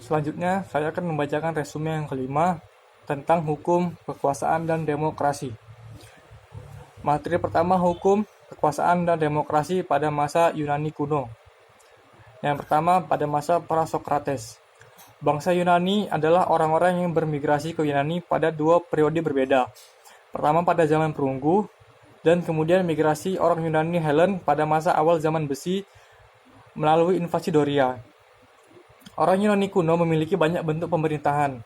Selanjutnya, saya akan membacakan resume yang kelima tentang hukum, kekuasaan, dan demokrasi. Materi pertama, hukum, kekuasaan, dan demokrasi pada masa Yunani kuno. Yang pertama, pada masa pra-Sokrates. Bangsa Yunani adalah orang-orang yang bermigrasi ke Yunani pada dua periode berbeda. Pertama pada zaman perunggu, dan kemudian migrasi orang Yunani Helen pada masa awal zaman besi melalui invasi Doria. Orang Yunani kuno memiliki banyak bentuk pemerintahan,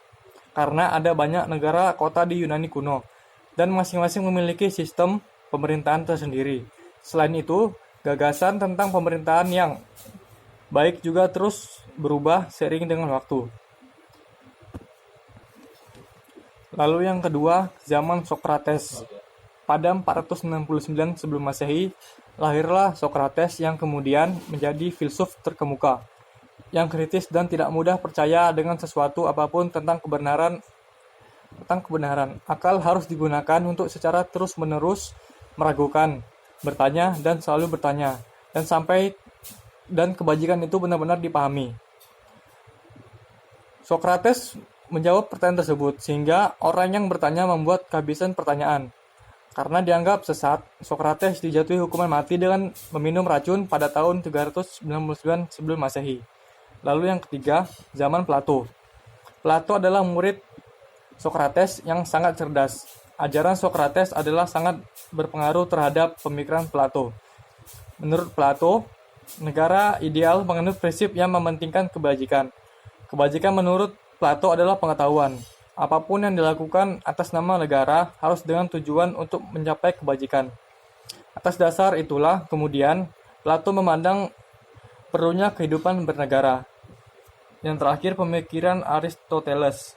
karena ada banyak negara kota di Yunani kuno, dan masing-masing memiliki sistem pemerintahan tersendiri. Selain itu, gagasan tentang pemerintahan yang baik juga terus berubah seiring dengan waktu. Lalu yang kedua, zaman Sokrates. Pada 469 sebelum Masehi, lahirlah Sokrates yang kemudian menjadi filsuf terkemuka, yang kritis dan tidak mudah percaya dengan sesuatu apapun tentang kebenaran. Akal harus digunakan untuk secara terus-menerus meragukan, bertanya dan selalu bertanya, dan kebajikan itu benar-benar dipahami. Sokrates menjawab pertanyaan tersebut, sehingga orang yang bertanya membuat kehabisan pertanyaan. Karena dianggap sesat, Sokrates dijatuhi hukuman mati dengan meminum racun pada tahun 399 sebelum Masehi. Lalu yang ketiga, zaman Plato. Plato adalah murid Sokrates yang sangat cerdas. Ajaran Sokrates adalah sangat berpengaruh terhadap pemikiran Plato. Menurut Plato, negara ideal menganut prinsip yang mementingkan kebajikan. Kebajikan menurut Plato adalah pengetahuan. Apapun yang dilakukan atas nama negara harus dengan tujuan untuk mencapai kebajikan. Atas dasar itulah, kemudian, Plato memandang perlunya kehidupan bernegara. Yang terakhir, pemikiran Aristoteles.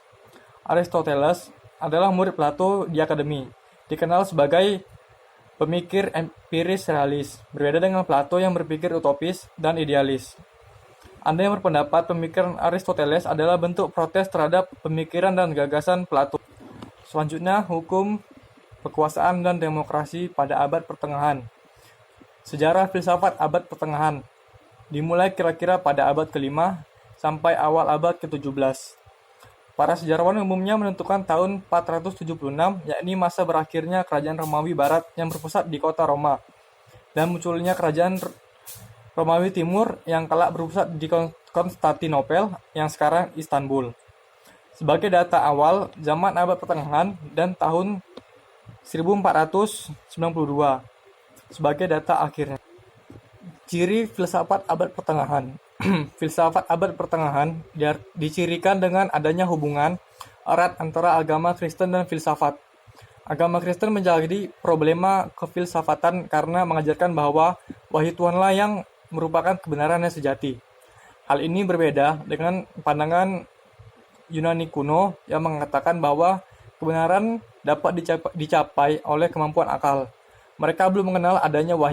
Aristoteles adalah murid Plato di akademi. Dikenal sebagai pemikir empiris realis, berbeda dengan Plato yang berpikir utopis dan idealis. Ada yang berpendapat pemikiran Aristoteles adalah bentuk protes terhadap pemikiran dan gagasan Plato. Selanjutnya, hukum, kekuasaan, dan demokrasi pada abad pertengahan. Sejarah filsafat abad pertengahan dimulai kira-kira pada abad ke-5 sampai awal abad ke-17. Para sejarawan umumnya menentukan tahun 476, yakni masa berakhirnya kerajaan Romawi Barat yang berpusat di kota Roma, dan munculnya kerajaan Romawi Timur yang kelak berpusat di Konstantinopel yang sekarang Istanbul. Sebagai data awal, zaman abad pertengahan dan tahun 1492 sebagai data akhirnya. Ciri filsafat abad pertengahan. Filsafat abad pertengahan dicirikan dengan adanya hubungan erat antara agama Kristen dan filsafat. Agama Kristen menjadi problema kefilsafatan karena mengajarkan bahwa wahyu Tuhanlah yang merupakan kebenaran yang sejati. Hal ini berbeda dengan pandangan Yunani kuno yang mengatakan bahwa kebenaran dapat dicapai oleh kemampuan akal. Mereka belum mengenal adanya wahyu